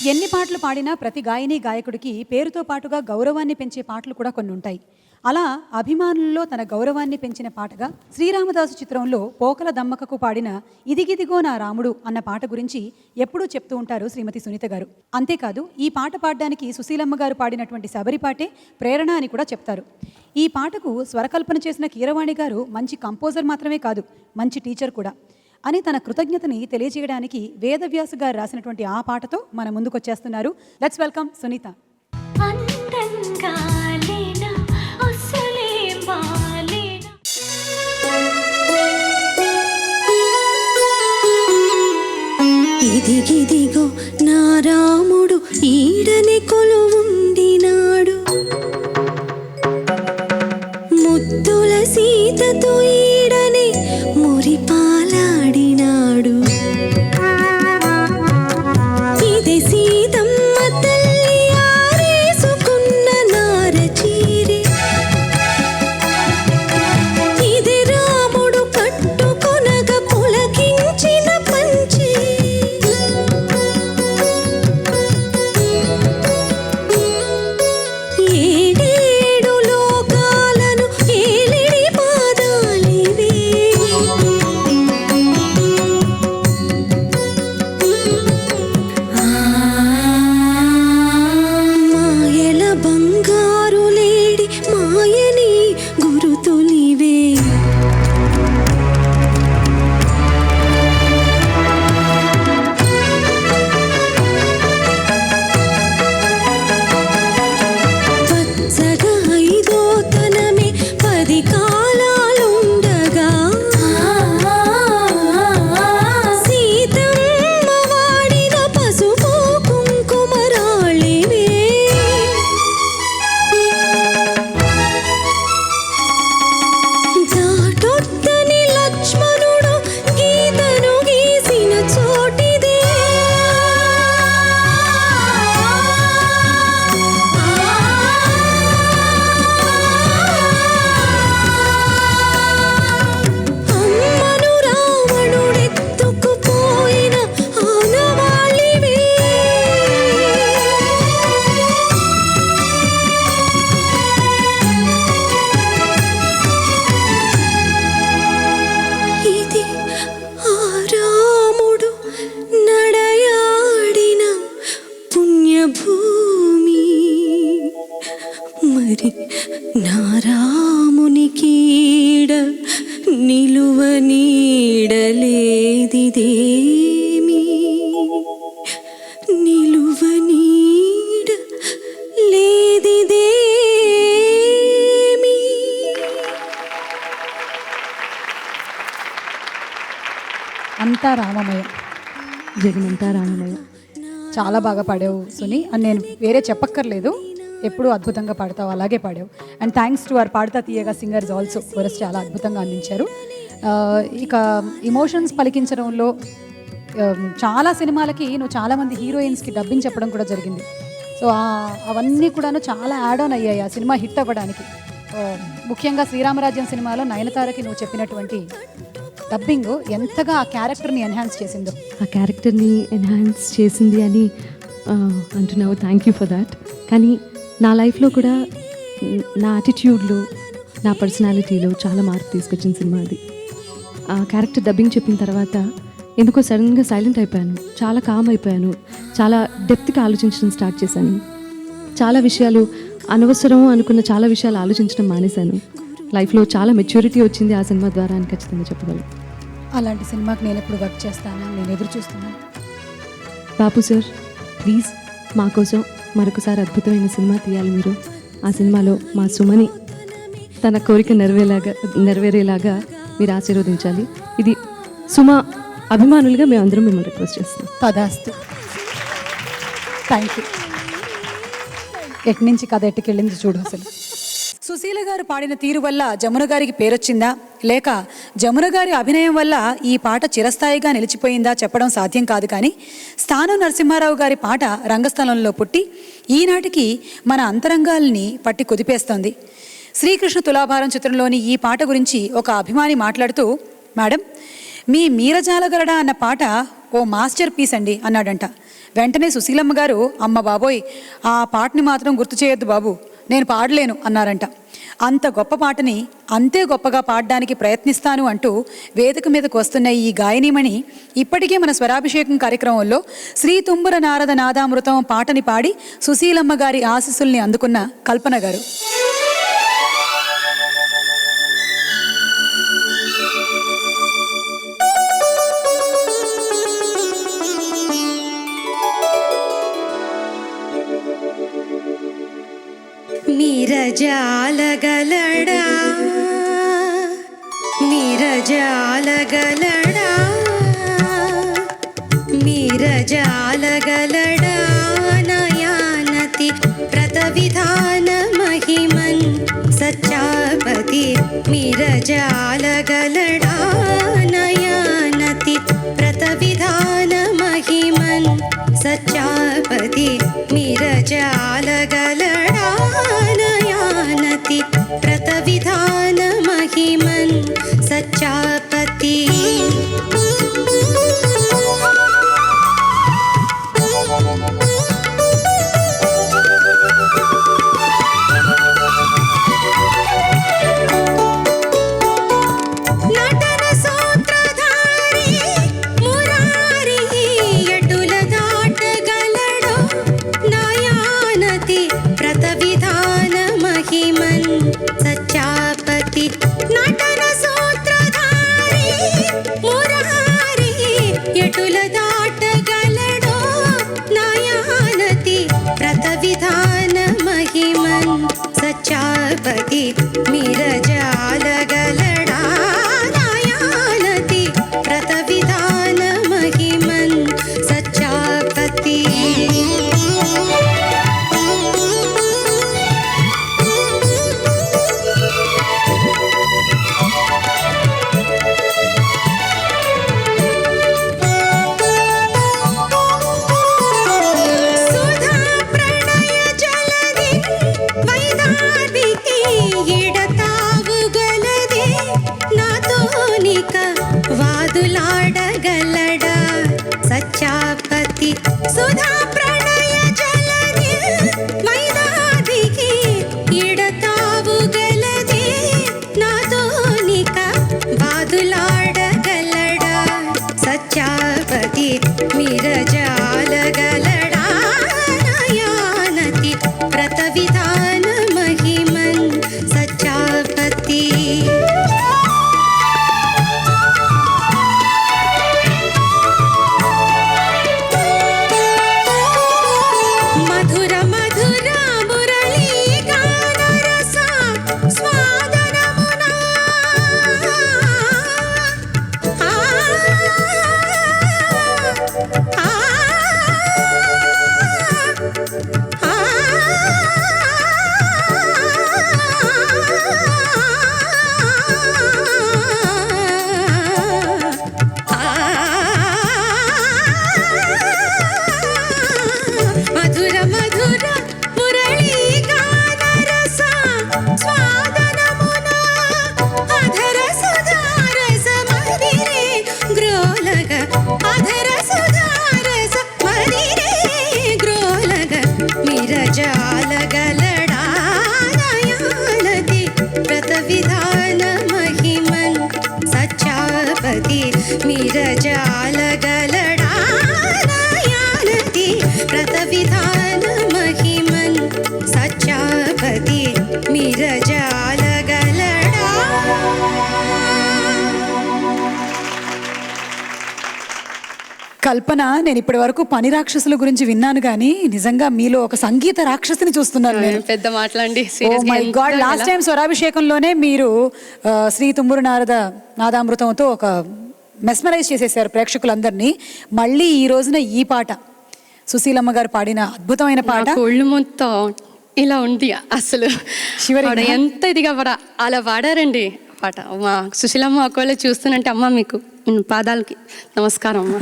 ఎన్ని పాటలు పాడినా ప్రతి గాయని గాయకుడికి పేరుతో పాటుగా గౌరవాన్ని పెంచే పాటలు కూడా కొన్ని ఉంటాయి. అలా అభిమానుల్లో తన గౌరవాన్ని పెంచిన పాటగా శ్రీరామదాసు చిత్రంలో పోకల దమ్మకకు పాడిన ఇదిగిదిగో నా రాముడు అన్న పాట గురించి ఎప్పుడూ చెప్తూ ఉంటారు శ్రీమతి సునీత గారు. అంతేకాదు ఈ పాట పాడడానికి సుశీలమ్మ గారు పాడినటువంటి శబరి పాటే ప్రేరణ అని కూడా చెప్తారు. ఈ పాటకు స్వరకల్పన చేసిన కీరవాణి గారు మంచి కంపోజర్ మాత్రమే కాదు, మంచి టీచర్ కూడా అని తన కృతజ్ఞతని తెలియజేయడానికి వేదవ్యాస గారు రాసినటువంటి ఆ పాటతో మన ముందుకు వచ్చేస్తున్నారు. Let's welcome Sunitha. ఇదిగిదిగో నా రాముడు ఈడనే కొలువుండినాడు, ముద్దుల సీతతో ఈడనే మురిపాలాడినాడు. ఇది సీతమ్మ తల్లి ఆరేసుకున్న నారచీరే, ఇది రాముడు కట్టుకొనగ పులకించిన పంచే. ఏడేడు లోకాలను ఏలిడి పాదాలివే, మాయల బంగారు లేడి మాయని గురుతులివే. పచ్చగా ఐదో తనమే 10 కాలాలుండగా, సీతమ్మ వాడిన పసుపు కుంకుమరాళివే. దాటొద్దని లక్ష్మణుడు గీతను గీసిన చోటిదే, అమ్మను రావణుడెత్తుకుపోయిన ఆనవాళివే. ఇది ఆ రాముడు నడయాడిన పుణ్యభూమి, మరి నా రామునికీడ నిలువ నీడలేదిదేమి, నిలువ నీడ లేదిదేమి. అంతా రామమయం, జగమంతా రామమయ. చాలా బాగా పాడావు సుని అని నేను వేరే చెప్పక్కర్లేదు, ఎప్పుడూ అద్భుతంగా పాడతావు, అలాగే పాడావు. అండ్ థ్యాంక్స్ టు అవర్ పాడతా తీయగా సింగర్స్ ఆల్సో, కోరస్ చాలా అద్భుతంగా అందించారు. ఇక ఇమోషన్స్ పలికించడంలో చాలా సినిమాలకి నువ్వు చాలామంది హీరోయిన్స్కి డబ్బింగ్ చెప్పడం కూడా జరిగింది. సో అవన్నీ కూడాను చాలా యాడ్ ఆన్ అయ్యాయి ఆ సినిమా హిట్ అవ్వడానికి. ముఖ్యంగా శ్రీరామరాజ్యం సినిమాలో నయనతారకి నువ్వు చెప్పినటువంటి డబ్బింగ్ ఎంతగా ఆ క్యారెక్టర్ని ఎన్హాన్స్ చేసిందో. ఆ క్యారెక్టర్ని ఎన్హాన్స్ చేసింది అని అంటున్నావు, థ్యాంక్ యూ ఫర్ దాట్. కానీ నా లైఫ్లో కూడా నా యాటిట్యూడ్లో, నా పర్సనాలిటీలో చాలా మార్పు తీసుకొచ్చిన సినిమా అది. ఆ క్యారెక్టర్ డబ్బింగ్ చెప్పిన తర్వాత ఎందుకో సడన్గా సైలెంట్ అయిపోయాను, చాలా కామ్ అయిపోయాను, చాలా డెప్త్గా ఆలోచించడం స్టార్ట్ చేశాను. చాలా విషయాలు అనవసరం అనుకున్న చాలా విషయాలు ఆలోచించడం మానేశాను. లైఫ్లో చాలా మెచ్యూరిటీ వచ్చింది ఆ సినిమా ద్వారా అని ఖచ్చితంగా చెప్పగలను. అలాంటి సినిమాకి నేను ఎప్పుడు వర్క్ చేస్తాను, నేను ఎదురు చూస్తున్నాను. బాపు సార్, ప్లీజ్ మా కోసం మరొకసారి అద్భుతమైన సినిమా తీయాలి మీరు. ఆ సినిమాలో మా సుమని తన కోరిక నెరవేరేలాగా మీరు ఆశీర్వదించాలి. ఇది సుమ అభిమానులుగా మేమందరం మిమ్మల్ని రిక్వెస్ట్ చేస్తున్నాం. తదాస్తు. Thank you. ఎటు నుంచి కథ ఎట్టుకెళ్ళింది చూడు. అసలు సుశీల గారు పాడిన తీరు వల్ల జమున గారికి పేరొచ్చిందా, లేక జమున గారి అభినయం వల్ల ఈ పాట చిరస్థాయిగా నిలిచిపోయిందా చెప్పడం సాధ్యం కాదు. కానీ స్థానం నరసింహారావు గారి పాట రంగస్థలంలో పుట్టి ఈనాటికి మన అంతరంగాల్ని పట్టి కుదిపేస్తోంది. శ్రీకృష్ణ తులాభారం చిత్రంలోని ఈ పాట గురించి ఒక అభిమాని మాట్లాడుతూ, మేడం మీ మీరజాలగరడా అన్న పాట ఓ మాస్టర్ పీస్ అండి అన్నాడంట. వెంటనే సుశీలమ్మ గారు, అమ్మ బాబోయ్, ఆ పాటని మాత్రం గుర్తు చేయొద్దు బాబు, నేను పాడలేను అన్నారంట. అంత గొప్ప పాటని అంతే గొప్పగా పాడడానికి ప్రయత్నిస్తాను అంటూ వేదిక మీదకు వస్తున్న ఈ గాయనీమణి ఇప్పటికే మన స్వరాభిషేకం కార్యక్రమంలో శ్రీ తుంబుర నారద నాదామృతం పాటని పాడి సుశీలమ్మ గారి ఆశీస్సుల్ని అందుకున్న కల్పన గారు. నీరజాలగలడా నీరజాలగలడా నీరజాలగలడా నయానతి ప్రతవిధాన మహిమన్ సచ్చాపతి నీరజాలగలడా నయానతి ప్రతవిధాన మహిమన్ సచ్చాపతి నీరజాలగలడా నయానతి ప్రతవిధాన మహిమన్ సచ్చాపతి. నటన సూత్రధారి మురారి ఎటుల దాటగలడో నయానతి ప్రతవిధాన మహిమన్ సచ్చాపతి నీరజాలగలడా నయానతి ప్రతవిధాన మహిమన్ సచ్చాపతి. వాదులాడగలడా సచ్చాపతి సుధా ప్రణయ జలది వైదాదికి ఇడతావుగలది నాతోనిక వాదులాడగలడా సచ్చాపతి నీరజాలగలడా నయానతి ప్రతవిధాన మహిమన్ సచ్చాపతి. నీరజాలగలడా నయానతి ప్రతవిధాన మహిమన్ సచ్చాపతి నీరజాలగలడా నయానతి ప్రతవిధాన మహిమన్ సచ్చాపతి నీరజాలగలడా. కల్పన, నేను ఇప్పటి వరకు పని రాక్షసుల గురించి విన్నాను కానీ నిజంగా మీలో ఒక సంగీత రాక్షసుని చూస్తున్నాను నేను. పెద్ద మాటలండి. లాస్ట్ టైం స్వరాభిషేకంలోనే మీరు శ్రీ తుంబురు నారద నాదామృతంతో ఒక మెస్మరైజ్ చేసేసారు ప్రేక్షకులందరినీ. మళ్ళీ ఈ రోజున ఈ పాట సుశీలమ్మ గారు పాడిన అద్భుతమైన పాట, ఒళ్ళు మొత్తం ఇలా ఉంది అసలు. ఎంత ఇదిగా అలా పాడారండి పాట. మా సుశీలమ్మ ఒకవేళ చూస్తున్నంటే అమ్మ మీకు పాదాలకి నమస్కారం అమ్మ.